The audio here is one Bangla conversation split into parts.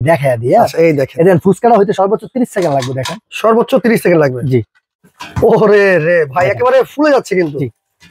দেখা দিয়ে। আচ্ছা এই দেখেন, এদের ফুচকাটা হইতে সর্বোচ্চ 30 সেকেন্ড লাগবে। দেখেন সর্বোচ্চ 30 সেকেন্ড লাগবে। জি। ওরে রে ভাই, একেবারে ফুলে যাচ্ছে কিন্তু। জি,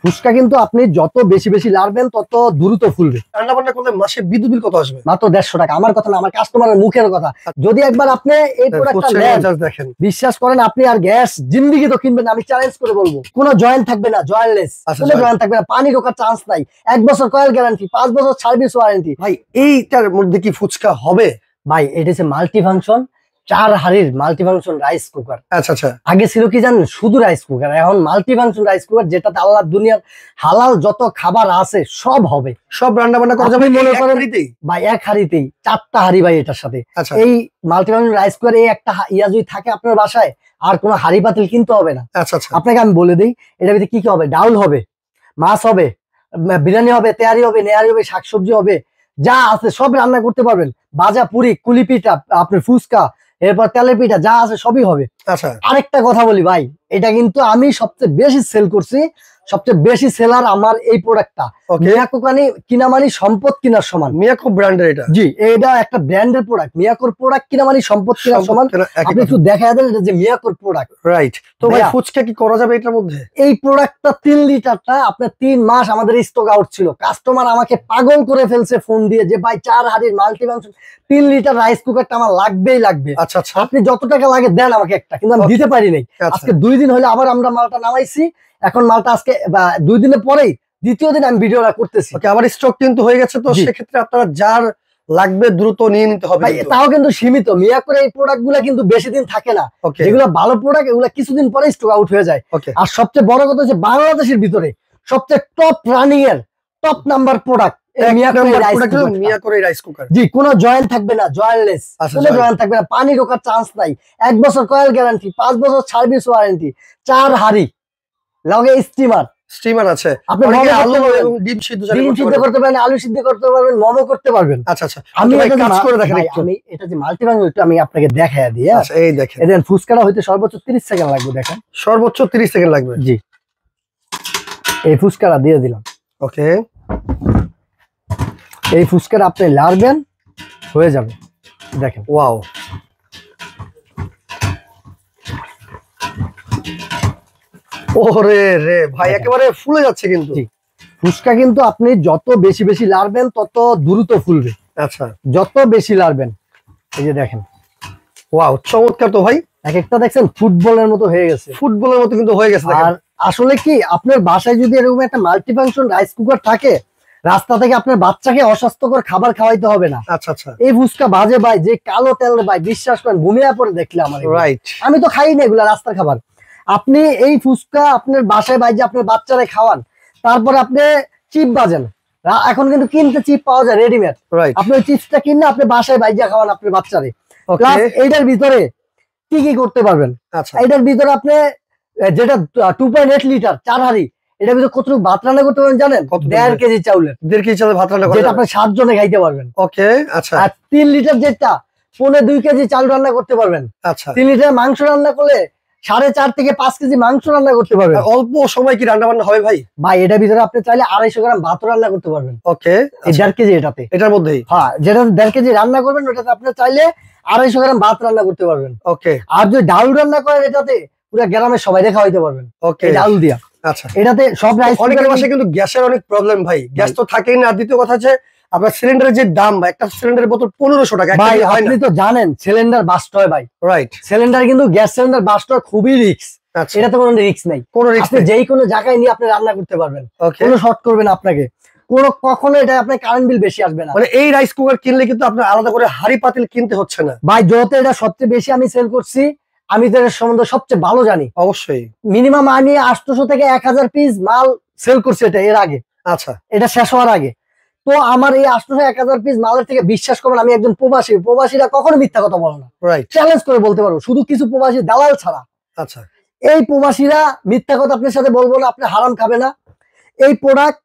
ফুচকা কিন্তু আপনি যত বেশি বেশি লাড়বেন তত দ্রুত ফুলবে। রান্না বান্না করলে মাসে বিদ্যুৎ বিল কত আসবে? মাত্র 150 টাকা। আমার কথা না, আমার কাস্টমারের মুখের কথা। যদি একবার আপনি এই প্রোডাক্টটা নেন, দেখেন বিশ্বাস করেন আপনি আর গ্যাস জিন্দেগি তো কিনবেন না। আমি চ্যালেঞ্জ করে বলবো, কোনো জয়েন্ট থাকবে না, জয়েন্টলেস, কোনো জয়েন্ট থাকবে না, পানি ঢোকার চান্স নাই, 1 বছর কয়েল গ্যারান্টি, 5 বছর সার্ভিস ওয়ারেন্টি। ভাই এইটার মধ্যে কি ফুচকা হবে? ভাই এটা হচ্ছে মাল্টি ফাংশন 4 হাড়ির মাল্টি ফাংশন রাইস কুকার। আচ্ছা আচ্ছা, আগে ছিল কি জানেন, শুধু রাইস কুকার, এখন মাল্টি ফাংশন রাইস কুকার, যেটাতে আল্লাহ দুনিয়ার হালাল যত খাবার আছে সব হবে, সব রান্না বান্না করা যাবে। মনে করেন ভাই এক হাড়িতেই 4টা হাড়ি ভাই এটার সাথে। এই মাল্টি ফাংশন রাইস কুকার এই একটা ইয়া যদি থাকে আপনার বাসায়, আর কোনো হাড়ি পাতিল কিনতে হবে না। আচ্ছা আচ্ছা, আপনাকে আমি বলে দিই এটার ভিতরে কি কি হবে। ডাউল হবে, মাছ হবে, বিরিয়ানি হবে, তেহারি হবে, নেহারি হবে, শাকসবজি হবে, যা আছে সব রান্না করতে পারবেন। ভাজা, পুরি, কুলি পিঠা, আপনার ফুচকা, এরপর তেলের পিঠা, যা আছে সবই হবে। আচ্ছা, আরেকটা কথা বলি ভাই, এটা কিন্তু আমি সবচেয়ে বেশি সেল করছি, সবচেয়ে বেশি সেলার আমার এই প্রোডাক্টটা। মিয়াকো কিনা মানে সম্পদ কিনার সমান। মিয়াকো ব্র্যান্ডের এটা? জি, এটা একটা ব্র্যান্ডের প্রোডাক্ট। মিয়াকোর প্রোডাক্ট কিনা মানে সম্পদ কিনার সমান। আপনি একটু দেখায় দেন এটা যে মিয়াকোর প্রোডাক্ট। রাইট। তো ভাই ফুচকা কি করা যাবে এটার মধ্যে? এই প্রোডাক্টটা 3 লিটারটা আপনার 3 মাস আমাদের স্টক আউট ছিল। কাস্টমার আমাকে পাগল করে ফেলছে ফোন দিয়ে যে ভাই 4 হাড়ির মাল্টি ফাংশন 3 লিটার রাইস কুকারটা আমার লাগবেই লাগবে। আচ্ছা আচ্ছা, আপনি যত টাকা লাগে দেন আমাকে একটা, কিন্তু আমি দিতে পারি নাই। আজকে 2 দিন হলে আবার আমরা মালটা নামাইছি। এখন মালটা আজকে 2 দিনের পরেই দ্বিতীয় দিন আমি ভিডিওটা করতেছি। আবার স্টক কিন্তু হয়ে গেছে, তো সেক্ষেত্রে আপনারা যার লাগবে দ্রুত নিয়ে নিতে হবে। তাও কিন্তু সীমিত। মিয়াকোর এই প্রোডাক্ট গুলা কিন্তু বেশি দিন থাকে না। যেগুলো ভালো প্রোডাক্ট এগুলা কিছুদিন পরে স্টক আউট হয়ে যায়। আর সবচেয়ে বড় কথা হচ্ছে বাংলাদেশের ভিতরে সবচেয়ে টপ রানিং এর টপ নাম্বার প্রোডাক্ট মিয়াকোর রাইস কুকার। জি, কোনো জয়েন্ট থাকবে না, জয়েন্টলেস, কোনো জয়েন্ট থাকবে না, পানি ঢোকার চান্স নাই, 1 বছর কয়েল গ্যারান্টি, 5 বছর সার্ভিস ওয়ারেন্টি, 4 হাড়ি লগে স্টিমার আছে। আপনি আলু এবং ডিম সিদ্ধ করতে পারবেন, আলু সিদ্ধ করতে পারবেন, মোমো করতে পারবেন। আচ্ছা আচ্ছা, আমি কাজ করে দেখেন। আমি এটা যে মাল্টি ফাংশন একটু আমি আপনাকে দেখায় দিই। আচ্ছা এই দেখেন, এদের ফুচকাটা হইতে সর্বোচ্চ 30 সেকেন্ড লাগবে। দেখেন সর্বোচ্চ 30 সেকেন্ড লাগবে। জি, এই ফুচকাটা দিয়ে দিলাম। ওকে, এই ফুচকাটা আপনি লাড়বেন, হয়ে যাবে। দেখেন, ওয়াও, ওরে রে ভাই, একেবারে ফুলে যাচ্ছে কিন্তু। ফুচকা কিন্তু আপনি যত বেশি বেশি লাড়বেন তত দ্রুত ফুলবে। আচ্ছা, যত বেশি লাড়বেন। এই যে দেখেন, ওয়াও, চমৎকার তো ভাই। এক একটা দেখছেন ফুটবলের মতো হয়ে গেছে, ফুটবলের মতো কিন্তু হয়ে গেছে। আর আসলে কি আপনার বাসায় যদি এরকম একটা মাল্টি ফাংশন রাইস কুকার থাকে, রাস্তা থেকে আপনার বাচ্চাকে অস্বাস্থ্যকর খাবার খাওয়াইতে হবে না। আচ্ছা আচ্ছা, এই ফুচকা বাজে ভাই, যে কালো তেল ভাই, বিশ্বাস করেন ঘুমিয়ে পরে দেখলে আমার। রাইট, আমি তো খাই না এগুলা রাস্তার খাবার। আপনি এই ফুচকা আপনার বাসায় ভাই যে আপনার বাচ্চারে খাওয়ান, তারপরে আপনি চিপ বাজেন। এখন কিন্তু কিনতে চিপ পাওয়া যায় রেডিমেড। আপনি ওই চিপসটা কিনে আপনি বাসায় ভাইজা খাওয়ান আপনার বাচ্চারে। প্লাস এইটার ভিতরে কি কি করতে পারবেন। এইটার ভিতরে আপনি যেটা 2.8 লিটার 4 হাড়ি, এটার ভিতরে কতটুকু ভাত রান্না করতে পারবেন জানেন? 1.5 কেজি চাউলের, 1.5 কেজি চাউলের ভাত রান্না করতে, যেটা আপনি 7 জনে খাইতে পারবেন। ওকে, আচ্ছা। আর 3 লিটার যেটা 2.5 কেজি চাল রান্না করতে পারবেন। আচ্ছা, 3 লিটার মাংস রান্না করলে 4.5 থেকে 5 কেজি মাংস রান্না করতে পারবেন। অল্প সময় কি রান্না বান্না হবে ভাই? ভাই এটার ভিতরে আপনি চাইলে 250 গ্রাম ভাত রান্না করতে পারবেন। ওকে, 1.5 কেজি এটার মধ্যেই। হ্যাঁ, যেটা 1.5 কেজি রান্না করবেন ওটাতে আপনি চাইলে 250 গ্রাম ভাত রান্না করতে পারবেন। ওকে, আর যদি ডাল রান্না করেন এটাতে পুরো গ্রামের সবাই খাওয়াইতে পারবেন। ওকে, ডাল দিয়া। আচ্ছা, এটাতে সব রাইস অনেকের বাসায় কিন্তু গ্যাসের অনেক প্রবলেম ভাই, গ্যাস তো থাকেই না। আর দ্বিতীয় কথা হচ্ছে আপনার সিলিন্ডারের যে দাম, একটা সিলিন্ডারের বোতল 1500 টাকা। ভাই আপনি তো জানেন সিলিন্ডার বাস্ট হয় ভাই। রাইট, সিলিন্ডার কিন্তু গ্যাস সিলিন্ডার বাস্ট হয় খুবই রিস্ক। এটাতে কোনো রিস্ক নাই, কোনো রিস্ক নেই। যেই কোনো জায়গায় নিয়ে আপনি রান্না করতে পারবেন, কোনো শর্ট করবে না আপনাকে, কখনো এটা আপনার কারেন্ট বিল বেশি আসবে না। মানে এই রাইস কুকার কিনলে কিন্তু আপনার আলাদা করে হাড়ি পাতিল কিনতে হচ্ছে না ভাই। যত এটা সবচেয়ে বেশি আমি সেল করছি, আমি তো এর সম্বন্ধে সবচেয়ে ভালো জানি। অবশ্যই, মিনিমাম আমি 800 থেকে 1000 পিস মাল সেল করছি এটা এর আগে। আচ্ছা, এটা শেষ হওয়ার আগে। তো আমার এই 800-1000 পিস মালের থেকে বিশ্বাস করবেন, আমি একজন প্রবাসী। প্রবাসীরা কখনো মিথ্যা কথা বলে না, চ্যালেঞ্জ করে বলতে পারবো, শুধু কিছু প্রবাসী দালাল ছাড়া। আচ্ছা, এই প্রবাসীরা মিথ্যা কথা আপনার সাথে বলবো না, আপনি হারাম খাবে না। এই প্রোডাক্ট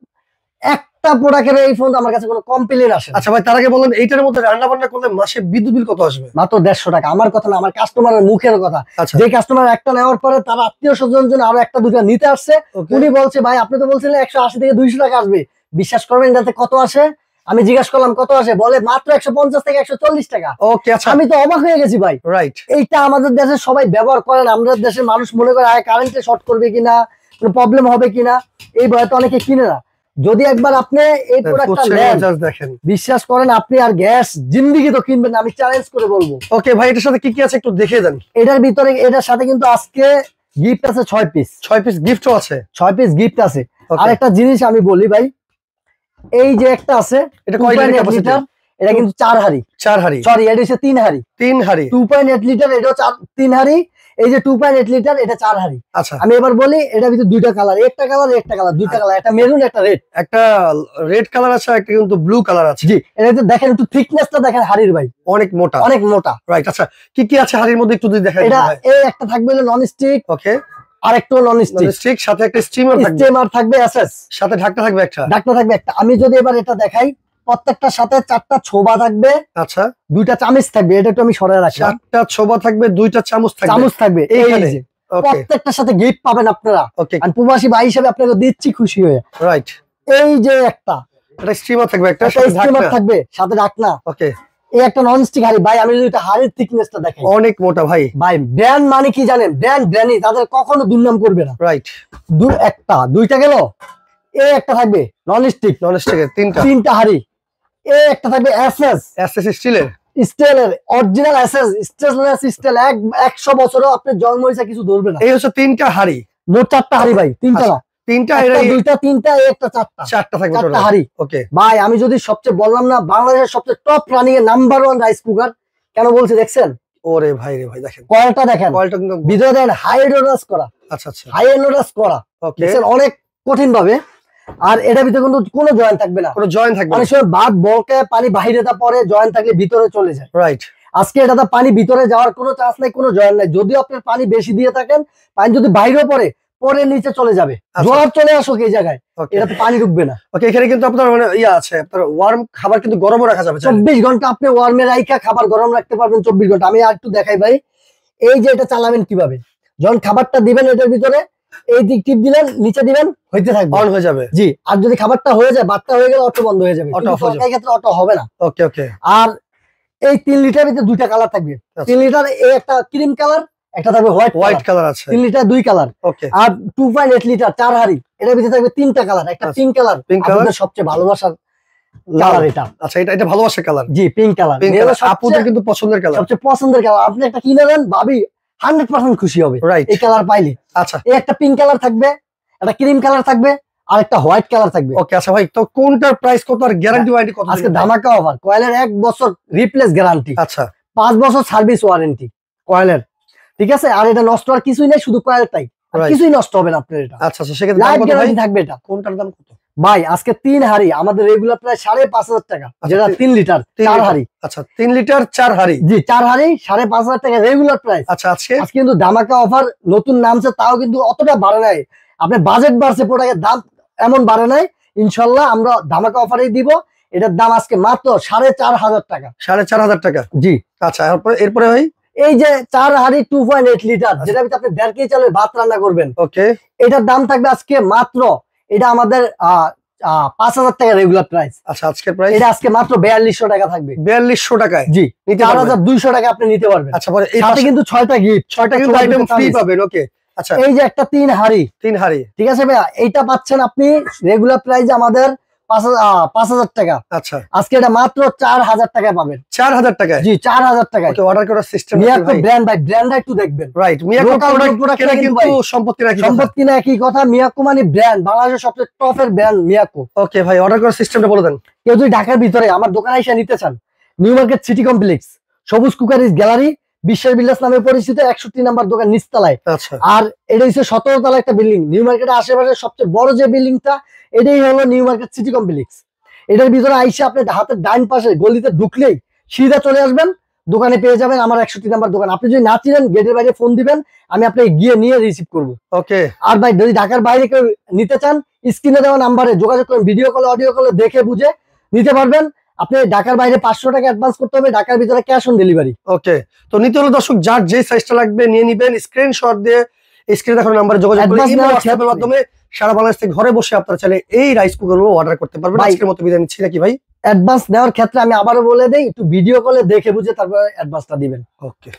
একটা প্রোডাক্টের এই ফোন আমার কাছে কোনো কমপ্লেইন আসে। আচ্ছা ভাই, তার আগে বলেন এইটার মধ্যে রান্না বান্না করলে মাসে বিদ্যুৎ বিল কত আসবে? মাত্র 150 টাকা। আমার কথা না, আমার কাস্টমারের মুখের কথা। যে কাস্টমার একটা নেওয়ার পরে তার আত্মীয় স্বজন জন্য আরো একটা দুটো নিতে আসছে, উনি বলছে ভাই আপনি তো বলছিলেন 180 থেকে 200 টাকা আসবে। বিশ্বাস করবেন এটাতে কত আসে? আমি জিজ্ঞাসা করলাম কত আসে, বলে মাত্র 150 থেকে 140 টাকা। ওকে আচ্ছা, আমি তো অবাক হয়ে গেছি ভাই। রাইট, এইটা আমাদের দেশে সবাই ব্যবহার করে না, আমাদের দেশের মানুষ মনে করে কারেন্টে শর্ট করবে কিনা, কোনো প্রবলেম হবে কিনা, এই ভয়ে তো অনেকে কিনে না। যদি একবার আপনি এই প্রোডাক্টটা নেন, দেখেন, বিশ্বাস করেন আপনি আর গ্যাস জিন্দেগি তো কিনবেন না, আমি চ্যালেঞ্জ করে বলবো। ওকে ভাই, এটার সাথে কি কি আছে একটু দেখিয়ে দেন। এটার ভিতরে, এটার সাথে কিন্তু আজকে গিফট আছে 6 পিস। 6 পিস গিফটও আছে, 6 পিস গিফট আছে। আর একটা জিনিস আমি বলি ভাই, এই যে একটা আছে, এটা কয় লিটার? এটা কিন্তু 4 হাড়ি, 4 হাড়ি, সরি এটা হচ্ছে 3 হাড়ি। 3 হাড়ি, 2.8 লিটার, এটাও 3 হাড়ি। এই যে 2.8 লিটার, এটা 4 হাড়ি। আচ্ছা, আমি এবার বলি, এটা ভিতরে দুইটা কালার, একটা কালার একটা কালার, দুইটা কালার, একটা মেরুন একটা রেড। একটা রেড কালার আছে, একটা কিন্তু ব্লু কালার আছে। জি, এটা দেখেন একটু থিকনেসটা দেখেন হাড়ির ভাই, অনেক মোটা, অনেক মোটা, রাইট। আচ্ছা, কি কি আছে হাড়ির মধ্যে একটু যদি দেখাই। এটা এই একটা থাকবে নন স্টিক, ওকে, আর একটা নন স্টিক, সাথে একটা স্টিমার থাকবে, স্টিমার থাকবে, এসএস সাথে ঢাকনা থাকবে, একটা ঢাকনা থাকবে একটা। আমি যদি এবার এটা দেখাই, প্রত্যেকটার সাথে 4টা ছোবা থাকবে, আচ্ছা, 2টা চামচ থাকবে, এটা একটু আমি সরাই রাখি, 4টা ছোবা থাকবে, 2টা চামচ থাকবে, চামচ থাকবে এইখানে। এই যে ওকে, প্রত্যেকটার সাথে গিফট পাবেন আপনারা। ওকে, আমি প্রবাসী ভাই হিসেবে আপনাকে দিচ্ছি খুশি হয়ে। রাইট, এই যে একটা স্টিমার থাকবে, একটা স্টিমার থাকবে, সাথে ঢাকনা। ওকে, এই একটা নন স্টিক হাড়ি ভাই, আমি যদি এটা হাড়ির থিকনেসটা দেখাই, অনেক মোটা ভাই। ভাই ব্র্যান্ড মানে কি জানেন, ব্র্যান্ডই তাদের কখনো দুর্নাম করবে না। রাইট, একটা দুইটা গেল, এই একটা থাকবে নন স্টিক, তিনটা হাড়ি। এই একটা থাকবে এসএস, স্টিলের, স্টিলের অরিজিনাল এসএস, স্টেনলেস স্টিল, 100 বছরও আপনার জন্ম হয়েছে কিছু ধরবে না। এই হচ্ছে 3টা হাড়ি, মোট 4টা হাড়ি ভাই, তিনটা না, 3টা, দুইটা তিনটা, এই একটা 4টা থাকবে, 4টা হাড়ি। ওকে ভাই আমি যদি সবচেয়ে বললাম না, বাংলাদেশের সবচেয়ে টপ রানিং এর নাম্বার 1 রাইস কুকার, কেন বলছি দেখছেন? ওরে ভাই রে ভাই, দেখেন কয়েলটা দেখেন, কয়েলটা কিন্তু ভিতরে দেখেন হাই এনোডাস করা, আচ্ছা আচ্ছা, হাই এনোডাস করা, ওকে, দেখছেন অনেক কঠিন ভাবে। আর এটার ভিতরে কিন্তু কোনো জয়েন্ট থাকবে না, কোনো জয়েন্ট থাকবে না, অনেক সময় বাদ বলকে পানি বাইরে পরে জয়েন্ট থাকলে ভিতরে চলে যায়। রাইট, আজকে এটাতে পানি ভিতরে যাওয়ার কোনো চান্স নাই, কোনো জয়েন্ট নাই। যদিও আপনার পানি বেশি দিয়ে থাকেন, পানি যদি বাইরেও পরে নিচে চলে যাবে, জোয়ার চলে আসুক এই জায়গায়, এটাতে পানি ঢুকবে না। ওকে, এখানে কিন্তু আপনার মানে আছে, আপনার ওয়ার্ম খাবার কিন্তু গরমও রাখা যাবে, 24 ঘন্টা আপনি ওয়ার্মে রাইখা খাবার গরম রাখতে পারবেন 24 ঘন্টা। আমি আর একটু দেখাই ভাই, এই যে এটা চালাবেন কিভাবে, যখন খাবারটা দিবেন এটার ভিতরে এই দিক টিপ দিলেন, নিচে দিবেন, হইতে থাকবে, অন হয়ে যাবে। জি, আর যদি খাবারটা হয়ে যায়, বাটটা হয়ে গেলে অটো বন্ধ হয়ে যাবে, অটো অফ হয়ে যাবে, এই ক্ষেত্রে অটো হবে না। ওকে ওকে, আর এই 3 লিটার ভিতরে দুইটা কালার থাকবে, 3 লিটার এই একটা ক্রিম কালার, একটা থাকবে হোয়াইট কালার আছে, 3 লিটার 2 কালার। ওকে, আর 2.8 লিটার 4 হাড়ি, এটার ভিতরে থাকবে 3টা কালার, একটা পিঙ্ক কালার, আপনাদের সবচেয়ে ভালোবাসার কালার এটা। আচ্ছা, এটা ভালোবাসার কালার, জি, পিঙ্ক কালার, আপুদের কিন্তু পছন্দের কালার, সবচেয়ে পছন্দের কালার। আপনি একটা কিনে দেন, ভাবি 100% খুশি হবে এই কালার পাইলে। আচ্ছা, এই একটা পিঙ্ক কালার থাকবে, একটা ক্রিম কালার থাকবে, আর একটা হোয়াইট কালার থাকবে। ওকে, আচ্ছা ভাই, তো কোনটার প্রাইস কত আর গ্যারান্টি ওয়ারেন্টি কত? আজকে ধামাকা অফার, কয়েলের 1 বছর রিপ্লেস গ্যারান্টি, আচ্ছা 5 বছর সার্ভিস ওয়ারেন্টি কয়েলের, ঠিক আছে। আর এটা নষ্ট আর কিছুই নাই, শুধু কয়েলটাই, কিছুই নষ্ট হবে না আপনার। এটা আচ্ছা আচ্ছা, সেক্ষেত্রে লাইফ গ্যারান্টি থাকবে। এটা কোনটার দাম কত ভাই? আজকে 3 হাড়ি আমাদের রেগুলার প্রায় 5,500 টাকা, যেটা 3 লিটার 4 হাড়ি। আচ্ছা, 3 লিটার 4 হাড়ি, জি 4 হাড়ি 5,500 টাকা রেগুলার প্রাইস। আচ্ছা, আজকে কিন্তু ধামাকা অফার, নতুন নামছে, তাও কিন্তু অতটা বাড়ে নাই। আপনার বাজেট বাড়ছে, প্রোডাক্টের দাম এমন বাড়ে নাই। ইনশাল্লাহ আমরা ধামাকা অফারেই দিব। এটার দাম আজকে মাত্র 4,500 টাকা, 4,500 টাকা। জি, আচ্ছা, এরপরে ভাই এই যে 4 হাড়ি 2.8 লিটার, যেটা আপনি 1.5 কেজি চালের ভাত রান্না করবেন, ওকে, এটার দাম থাকবে আজকে মাত্র, এটা আমাদের 5,000 টাকা রেগুলার প্রাইস। আচ্ছা, আজকের প্রাইস এটা আজকে মাত্র 4200 টাকা থাকবে, 4200 টাকায়। জি, নিতে 4,200 টাকা আপনি নিতে পারবেন। আচ্ছা, পরে এই সাথে কিন্তু 6টা গিফট, 6টা কিন্তু আইটেম ফ্রি পাবেন। ওকে, আচ্ছা, এই যে একটা 3 হাড়ি, ঠিক আছে ভাইয়া, এইটা পাচ্ছেন আপনি রেগুলার প্রাইস আমাদের 5,000 টাকা। আচ্ছা, আজকে এটা মাত্র 4,000 টাকায় পাবেন। 4,000 টাকায়? জি, 4,000 টাকায়। ওকে, অর্ডার করার সিস্টেম মিয়াকো ব্র্যান্ড, ভাই ব্র্যান্ডটা একটু দেখবেন। রাইট, মিয়াকো প্রোডাক্ট কিন্তু সম্পত্তি না একই কথা। মিয়াকো মানে ব্র্যান্ড, বাংলাদেশের সবচেয়ে টপের ব্র্যান্ড মিয়াকো। ওকে ভাই, অর্ডার করার সিস্টেমটা বলে দেন। কেউ যদি ঢাকার ভিতরে আমার দোকানে এসে নিতে চান, নিউ মার্কেট সিটি কমপ্লেক্স, সবুজ কুকারিজ গ্যালারি, বিশ্বের বিলাস নামে পরিচিত, 61 নাম্বার দোকান, নিচতলায়। আচ্ছা, আর এটা হচ্ছে 17 তলা একটা বিল্ডিং, নিউ মার্কেটের আশেপাশে সবচেয়ে বড় যে বিল্ডিংটা, এটাই হলো নিউ মার্কেট সিটি কমপ্লেক্স। এটার ভিতরে আইসা আপনি হাতের ডাইন পাশে গলিতে ঢুকলেই সিধা চলে আসবেন, দোকানে পেয়ে যাবেন আমার 61 নাম্বার দোকান। আপনি যদি না চিনেন, গেটের বাইরে ফোন দিবেন, আমি আপনাকে গিয়ে নিয়ে রিসিভ করবো। ওকে, আর ভাই যদি ঢাকার বাইরে কেউ নিতে চান, স্ক্রিনে দেওয়া নাম্বারে যোগাযোগ করেন, ভিডিও কল অডিও কলে দেখে বুঝে নিতে পারবেন। আপনি ঢাকার বাইরে 500 টাকা অ্যাডভান্স করতে হবে, ঢাকার ভিতরে ক্যাশ অন ডেলিভারি। ওকে, তো নিতে হলে দর্শক যার যে সাইজটা লাগবে নিয়ে নিবেন, স্ক্রিনশট দিয়ে স্ক্রিনে দেখানো নাম্বারে যোগাযোগ করে হোয়াটসঅ্যাপের মাধ্যমে সারা বাংলাদেশ থেকে ঘরে বসে আপনারা চাইলে এই রাইস কুকারগুলো অর্ডার করতে পারবেন। আজকের মতো বিদায় নিচ্ছি নাকি ভাই? অ্যাডভান্স নেওয়ার ক্ষেত্রে আমি আবারও বলে দেই, একটু ভিডিও কলে দেখে বুঝে তারপর অ্যাডভান্সটা দিবেন। ওকে।